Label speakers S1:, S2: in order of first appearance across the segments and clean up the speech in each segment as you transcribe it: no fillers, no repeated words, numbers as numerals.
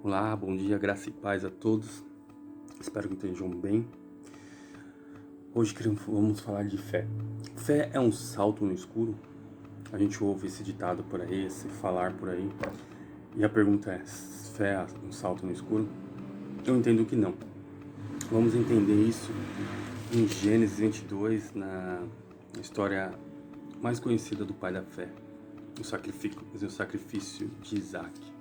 S1: Olá, bom dia, graça e paz a todos. Espero que estejam bem. Hoje vamos falar de fé. Fé é um salto no escuro? A gente ouve esse ditado por aí, esse falar por aí. E a pergunta é: fé é um salto no escuro? Eu entendo que não. Vamos entender isso em Gênesis 22, na história mais conhecida do pai da fé, o sacrifício de Isaac.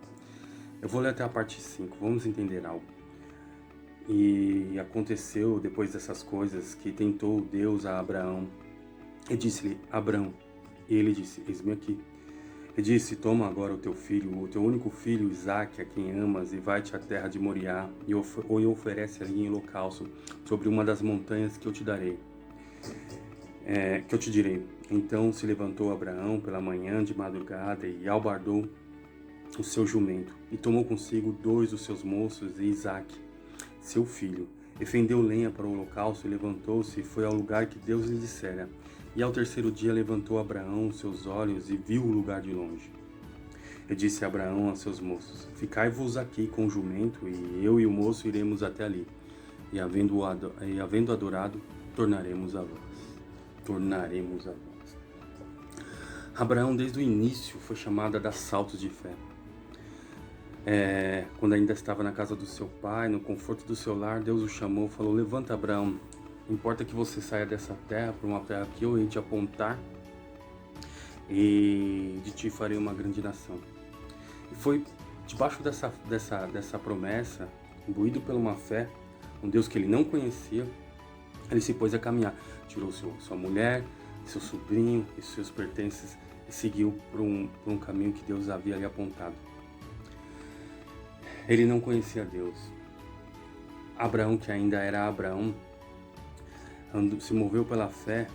S1: Eu vou ler até a parte 5, vamos entender algo. E aconteceu depois dessas coisas que tentou Deus a Abraão e disse-lhe: Abraão. E ele disse: Eis-me aqui. E disse: Toma agora o teu filho, o teu único filho, Isaque, a quem amas, e vai-te à terra de Moriá e oferece ali em holocausto sobre uma das montanhas que eu te darei, que eu te direi. Então se levantou Abraão pela manhã de madrugada e albardou o seu jumento e tomou consigo 2 dos seus moços e Isaque, seu filho, e fendeu lenha para o holocausto, e levantou-se e foi ao lugar que Deus lhe dissera. E ao terceiro dia levantou Abraão os seus olhos e viu o lugar de longe. E disse Abraão a seus moços: Ficai-vos aqui com o jumento, e eu e o moço iremos até ali. E havendo adorado, tornaremos a vós. Tornaremos a vós. Abraão, desde o início, foi chamado a dar saltos de fé. Quando ainda estava na casa do seu pai, no conforto do seu lar, Deus o chamou e falou: Levanta, Abraão, importa que você saia dessa terra para uma terra que eu hei te apontar, e de ti farei uma grande nação. E foi debaixo dessa promessa, imbuído por uma fé, um Deus que ele não conhecia, ele se pôs a caminhar, tirou sua mulher, seu sobrinho e seus pertences e seguiu por um caminho que Deus havia lhe apontado. Ele não conhecia Deus. Abraão, que ainda era Abraão, se moveu pela fé,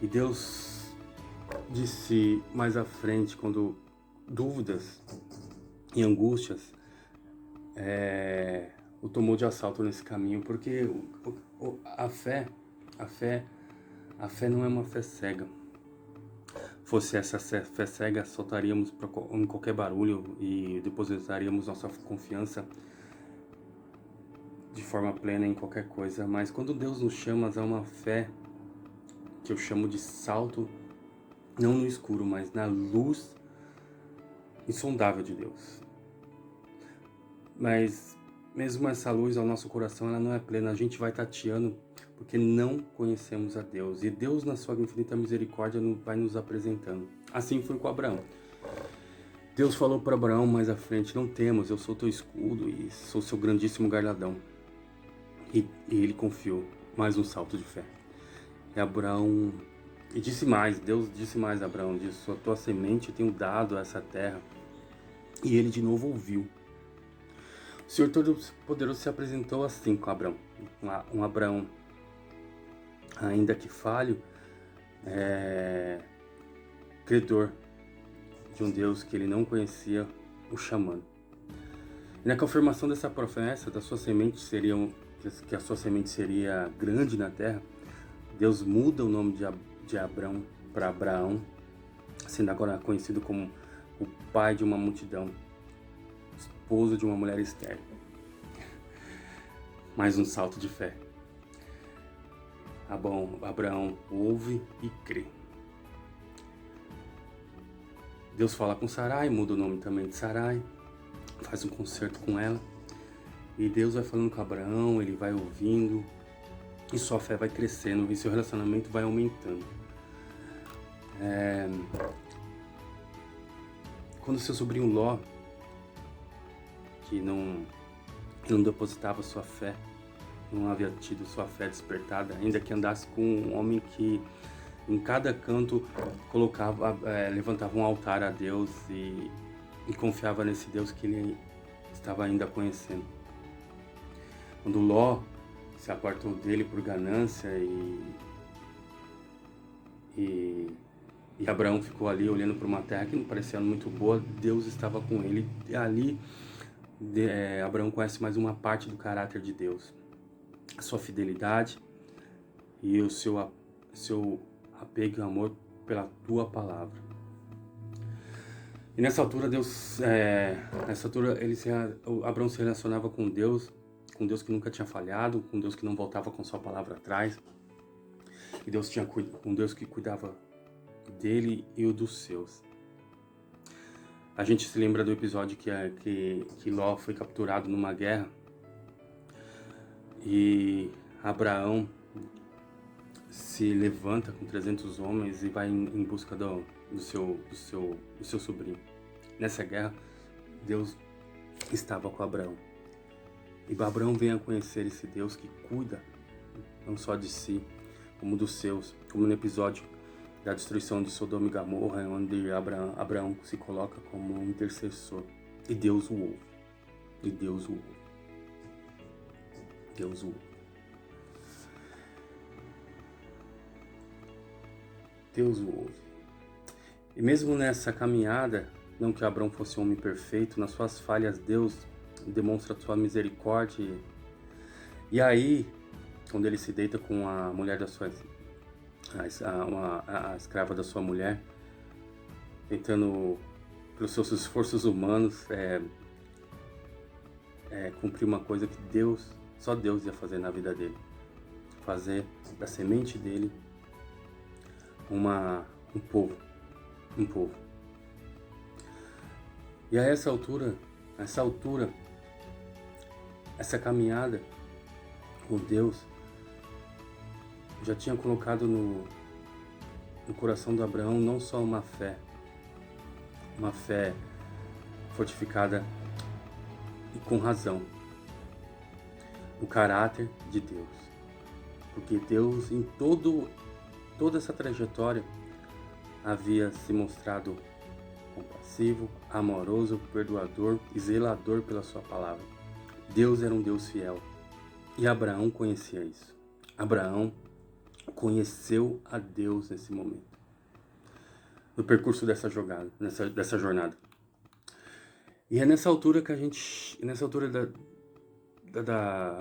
S1: e Deus disse mais à frente, quando dúvidas e angústias o tomou de assalto nesse caminho, porque a fé não é uma fé cega. Fosse essa fé cega, soltaríamos em qualquer barulho e depositaríamos nossa confiança de forma plena em qualquer coisa. Mas quando Deus nos chama a uma fé que eu chamo de salto, não no escuro, mas na luz insondável de Deus. Mas mesmo essa luz ao nosso coração, ela não é plena. A gente vai tateando porque não conhecemos a Deus. E Deus, na sua infinita misericórdia, vai nos apresentando. Assim foi com Abraão. Deus falou para Abraão mais à frente: Não temas, eu sou teu escudo e sou seu grandíssimo galardão. E ele confiou. Mais um salto de fé. E Abraão... E disse mais, Deus disse mais a Abraão: disse, a tua semente eu tenho dado a essa terra. E ele de novo ouviu. O Senhor Todo-Poderoso se apresentou assim com Abraão. Um Abraão, ainda que falho, credor de um Deus que ele não conhecia, o chamando. E na confirmação dessa promessa, que a sua semente seria grande na terra, Deus muda o nome de Abraão para Abraão, sendo agora conhecido como o pai de uma multidão, esposo de uma mulher estéril. Mais um salto de fé. Abraão ouve e crê. Deus fala com Sarai, muda o nome também de Sarai, faz um concerto com ela. E Deus vai falando com Abraão, ele vai ouvindo, e sua fé vai crescendo, e seu relacionamento vai aumentando. Quando seu sobrinho Ló, que não depositava sua fé, não havia tido sua fé despertada, ainda que andasse com um homem que em cada canto levantava um altar a Deus e confiava nesse Deus que ele estava ainda conhecendo. Quando Ló se apartou dele por ganância e Abraão ficou ali olhando para uma terra que não parecia muito boa, Deus estava com ele. E ali Abraão conhece mais uma parte do caráter de Deus, a sua fidelidade e o seu apego e amor pela tua palavra. E nessa altura Abraão se relacionava com Deus que nunca tinha falhado, com Deus que não voltava com sua palavra atrás, e um Deus que cuidava dele e o dos seus. A gente se lembra do episódio que Ló foi capturado numa guerra e Abraão se levanta com 300 homens e vai em busca do seu sobrinho. Nessa guerra, Deus estava com Abraão. E Abraão vem a conhecer esse Deus que cuida não só de si, como dos seus, como no episódio da destruição de Sodoma e Gomorra, onde Abraão se coloca como um intercessor. E Deus o ouve. E Deus o ouve. Deus o ouve. Deus o ouve. E mesmo nessa caminhada, não que Abraão fosse um homem perfeito, nas suas falhas Deus demonstra sua misericórdia. E aí, quando ele se deita com a mulher da sua a escrava da sua mulher, tentando pelos seus esforços humanos cumprir uma coisa que só Deus ia fazer na vida dele, fazer da semente dele um povo. E a essa altura, essa caminhada com Deus já tinha colocado no coração de Abraão não só uma fé fortificada e com razão, no caráter de Deus. Porque Deus, em toda essa trajetória, havia se mostrado compassivo, amoroso, perdoador e zelador pela sua palavra. Deus era um Deus fiel. E Abraão conhecia isso. Abraão conheceu a Deus nesse momento, no percurso dessa jornada. E é nessa altura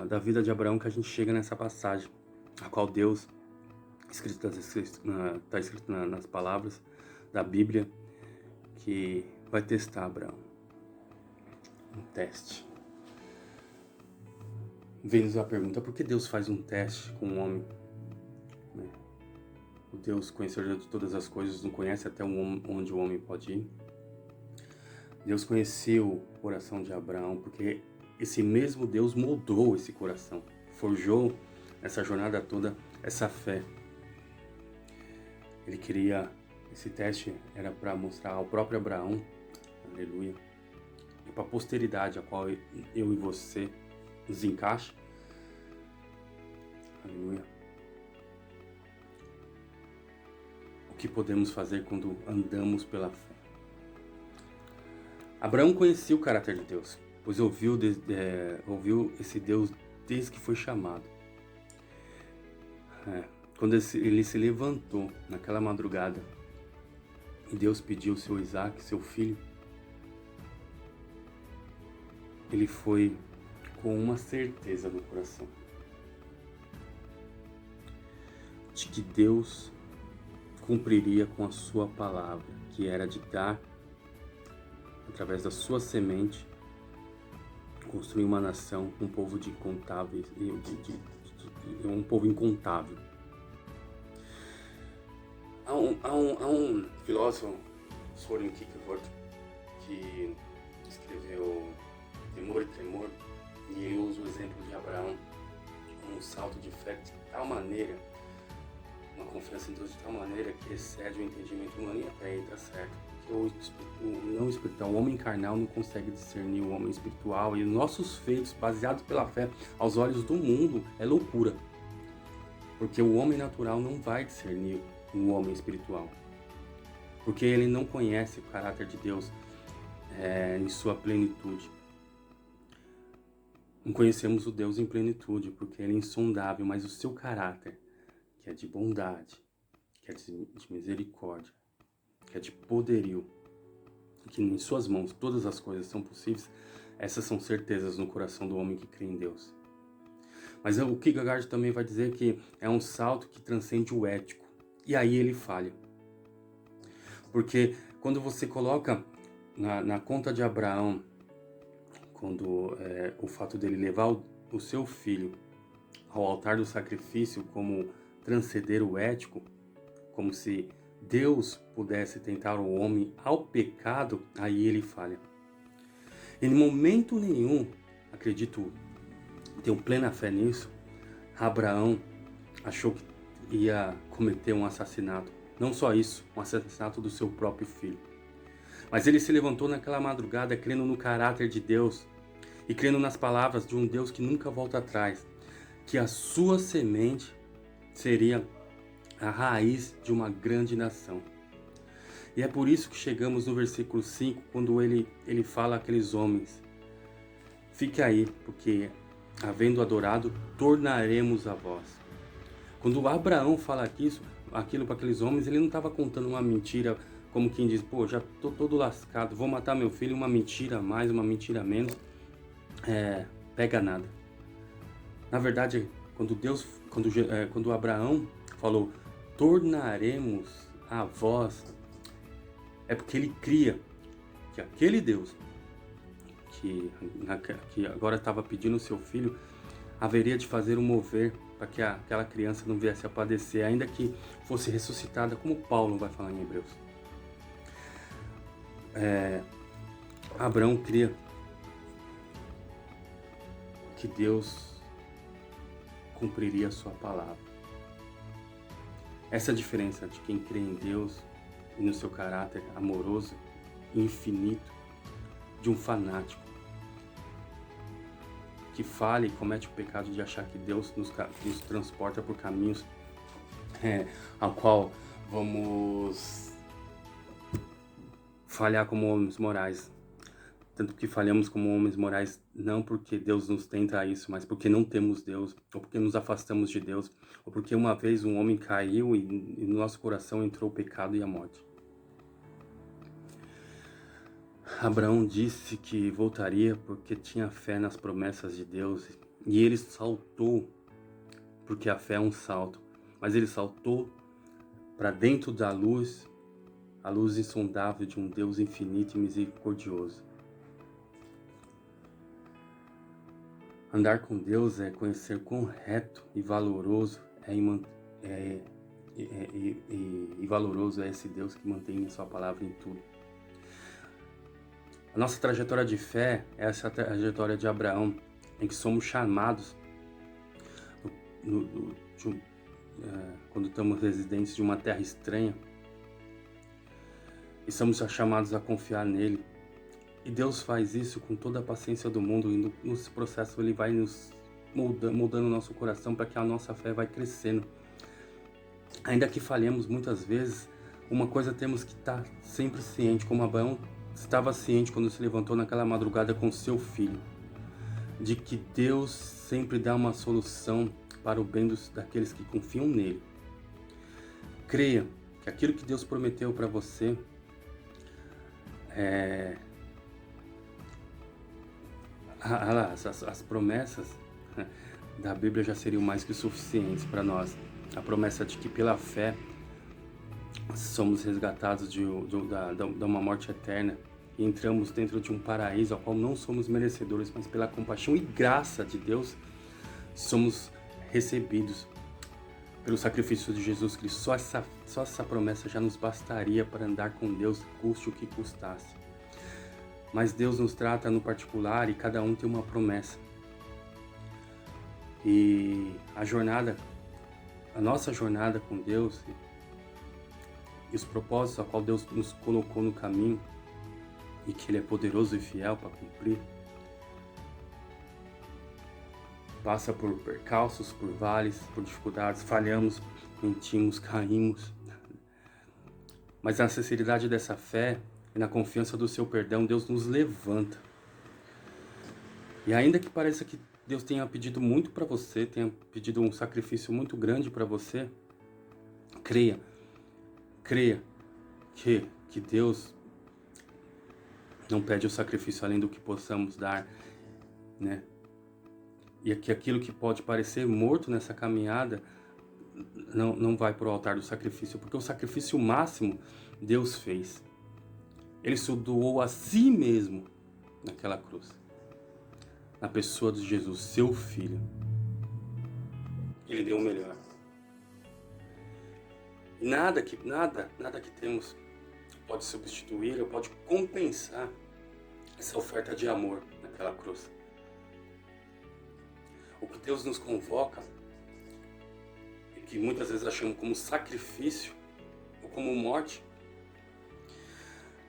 S1: da vida de Abraão que a gente chega nessa passagem, a qual Deus, está escrito nas palavras da Bíblia, que vai testar Abraão. Um teste. Vem-nos a pergunta, por que Deus faz um teste com um homem? O Deus conhecedor de todas as coisas não conhece até onde o homem pode ir. Deus conheceu o coração de Abraão, porque esse mesmo Deus moldou esse coração, forjou essa jornada toda, essa fé. Ele queria, esse teste era para mostrar ao próprio Abraão, aleluia, e para a posteridade a qual eu e você nos encaixa, aleluia, o que podemos fazer quando andamos pela fé. Abraão conhecia o caráter de Deus, pois ouviu esse Deus desde que foi chamado. Quando ele se levantou naquela madrugada e Deus pediu seu Isaac, seu filho, ele foi com uma certeza no coração de que Deus cumpriria com a sua palavra, que era de dar, através da sua semente, construir uma nação, um povo de incontáveis, um povo incontável. Há um filósofo, Soren Kierkegaard, que escreveu Temor e Tremor, e ele usa o exemplo de Abraão como um salto de fé de tal maneira, uma confiança em Deus de tal maneira que excede o entendimento humano, e até aí está certo. Porque o não espiritual, o homem carnal não consegue discernir o homem espiritual, e os nossos feitos, baseados pela fé, aos olhos do mundo, é loucura. Porque o homem natural não vai discernir o homem espiritual, porque ele não conhece o caráter de Deus em sua plenitude. Não conhecemos o Deus em plenitude, porque ele é insondável, mas o seu caráter, que é de bondade, que é de misericórdia, que é de poderio, que em suas mãos todas as coisas são possíveis, essas são certezas no coração do homem que crê em Deus. Mas o Kierkegaard também vai dizer que é um salto que transcende o ético. E aí ele falha. Porque quando você coloca na conta de Abraão, quando o fato dele levar o seu filho ao altar do sacrifício como transcender o ético, como se Deus pudesse tentar o homem ao pecado, aí ele falha. Em momento nenhum, acredito, tenho plena fé nisso, Abraão achou que ia cometer um assassinato. Não só isso, um assassinato do seu próprio filho. Mas ele se levantou naquela madrugada crendo no caráter de Deus e crendo nas palavras de um Deus que nunca volta atrás, que a sua semente seria a raiz de uma grande nação. E é por isso que chegamos no versículo 5, quando ele fala àqueles homens: fique aí, porque havendo adorado, tornaremos a vós. Quando Abraão fala aquilo para aqueles homens, ele não estava contando uma mentira, como quem diz, pô, já estou todo lascado, vou matar meu filho, uma mentira a mais, uma mentira a menos, pega nada. Na verdade, quando Abraão falou, tornaremos a vós, é porque ele cria que aquele Deus que agora estava pedindo o seu filho, haveria de fazer um mover para que aquela criança não viesse a padecer, ainda que fosse ressuscitada, como Paulo vai falar em Hebreus. Abraão cria que Deus cumpriria a sua palavra. Essa é a diferença de quem crê em Deus e no seu caráter amoroso e infinito, de um fanático que falha e comete o pecado de achar que Deus nos transporta por caminhos ao qual vamos falhar como homens morais. Tanto que falhamos como homens morais não porque Deus nos tenta a isso, mas porque não temos Deus, ou porque nos afastamos de Deus, ou porque uma vez um homem caiu e no nosso coração entrou o pecado e a morte. Abraão disse que voltaria porque tinha fé nas promessas de Deus, e ele saltou, porque a fé é um salto, mas ele saltou para dentro da luz, a luz insondável de um Deus infinito e misericordioso. Andar com Deus é conhecer quão reto e valoroso valoroso é esse Deus que mantém a sua palavra em tudo. A nossa trajetória de fé é essa trajetória de Abraão, em que somos chamados, quando estamos residentes de uma terra estranha, e somos chamados a confiar nele. E Deus faz isso com toda a paciência do mundo, e no processo ele vai nos moldando o nosso coração para que a nossa fé vai crescendo. Ainda que falhemos muitas vezes, uma coisa temos que estar sempre ciente, como Abraão estava ciente quando se levantou naquela madrugada com seu filho, de que Deus sempre dá uma solução para o bem daqueles que confiam nele. Creia que aquilo que Deus prometeu para você as promessas da Bíblia já seriam mais que suficientes para nós. A promessa de que pela fé somos resgatados de uma morte eterna e entramos dentro de um paraíso ao qual não somos merecedores, mas pela compaixão e graça de Deus somos recebidos pelo sacrifício de Jesus Cristo. Só essa promessa já nos bastaria para andar com Deus, custe o que custasse. Mas Deus nos trata no particular e cada um tem uma promessa. E a nossa jornada com Deus e os propósitos a qual Deus nos colocou no caminho e que Ele é poderoso e fiel para cumprir, passa por percalços, por vales, por dificuldades, falhamos, mentimos, caímos. Mas na sinceridade dessa fé e na confiança do seu perdão, Deus nos levanta. E ainda que pareça que Deus tenha pedido muito para você, tenha pedido um sacrifício muito grande para você, creia que Deus não pede o sacrifício além do que possamos dar, né? E que aquilo que pode parecer morto nessa caminhada não vai para o altar do sacrifício, porque o sacrifício máximo Deus fez. Ele se doou a si mesmo naquela cruz. Na pessoa de Jesus, seu Filho. Ele deu o melhor. E nada que temos pode substituir ou pode compensar essa oferta de amor naquela cruz. O que Deus nos convoca, e que muitas vezes achamos como sacrifício ou como morte,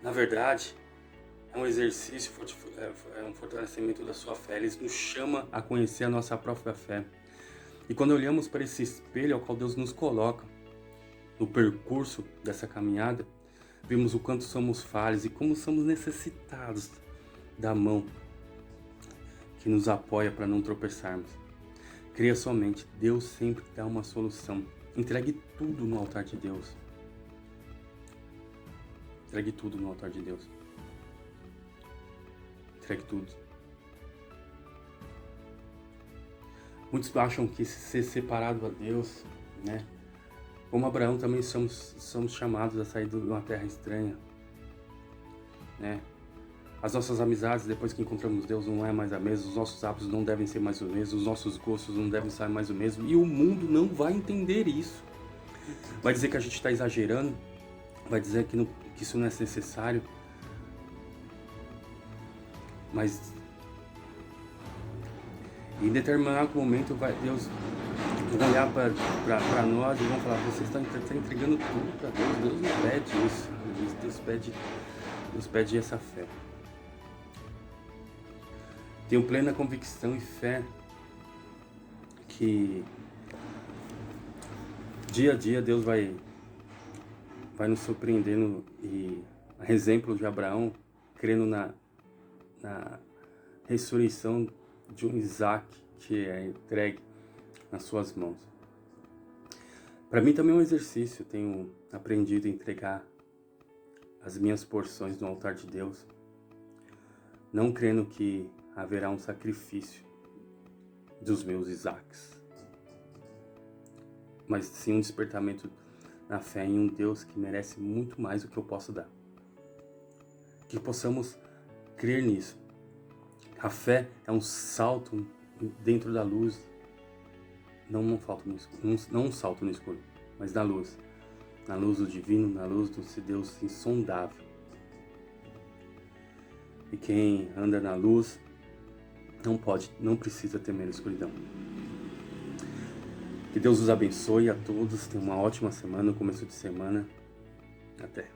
S1: na verdade, é um exercício, é um fortalecimento da sua fé. Ele nos chama a conhecer a nossa própria fé. E quando olhamos para esse espelho ao qual Deus nos coloca, no percurso dessa caminhada, vemos o quanto somos falhos e como somos necessitados da mão que nos apoia para não tropeçarmos. Creia somente, Deus sempre dá uma solução. Entregue tudo no altar de Deus. Entregue tudo no altar de Deus. Entregue tudo. Muitos acham que ser separado a Deus, né? Como Abraão também somos chamados a sair de uma terra estranha, né? As nossas amizades, depois que encontramos Deus, não é mais a mesma. Os nossos hábitos não devem ser mais os mesmos. Os nossos gostos não devem ser mais o mesmo. E o mundo não vai entender isso. Vai dizer que a gente está exagerando. Vai dizer que isso não é necessário. Mas em determinado momento Deus vai olhar para nós e vão falar: você está entregando tudo para Deus. Deus não pede isso. Deus pede essa fé. Tenho plena convicção e fé que dia a dia Deus vai nos surpreendendo, e a exemplo de Abraão, crendo na ressurreição de um Isaac que é entregue nas suas mãos. Para mim também é um exercício. Eu tenho aprendido a entregar as minhas porções no altar de Deus, não crendo que haverá um sacrifício dos meus Isaques, mas sim um despertamento na fé em um Deus que merece muito mais do que eu posso dar. Que possamos crer nisso. A fé é um salto dentro da luz, não um salto no escuro, mas na luz do divino, na luz desse Deus insondável. E quem anda na luz não precisa temer a escuridão. Que Deus os abençoe a todos. Tenham uma ótima semana, começo de semana. Até.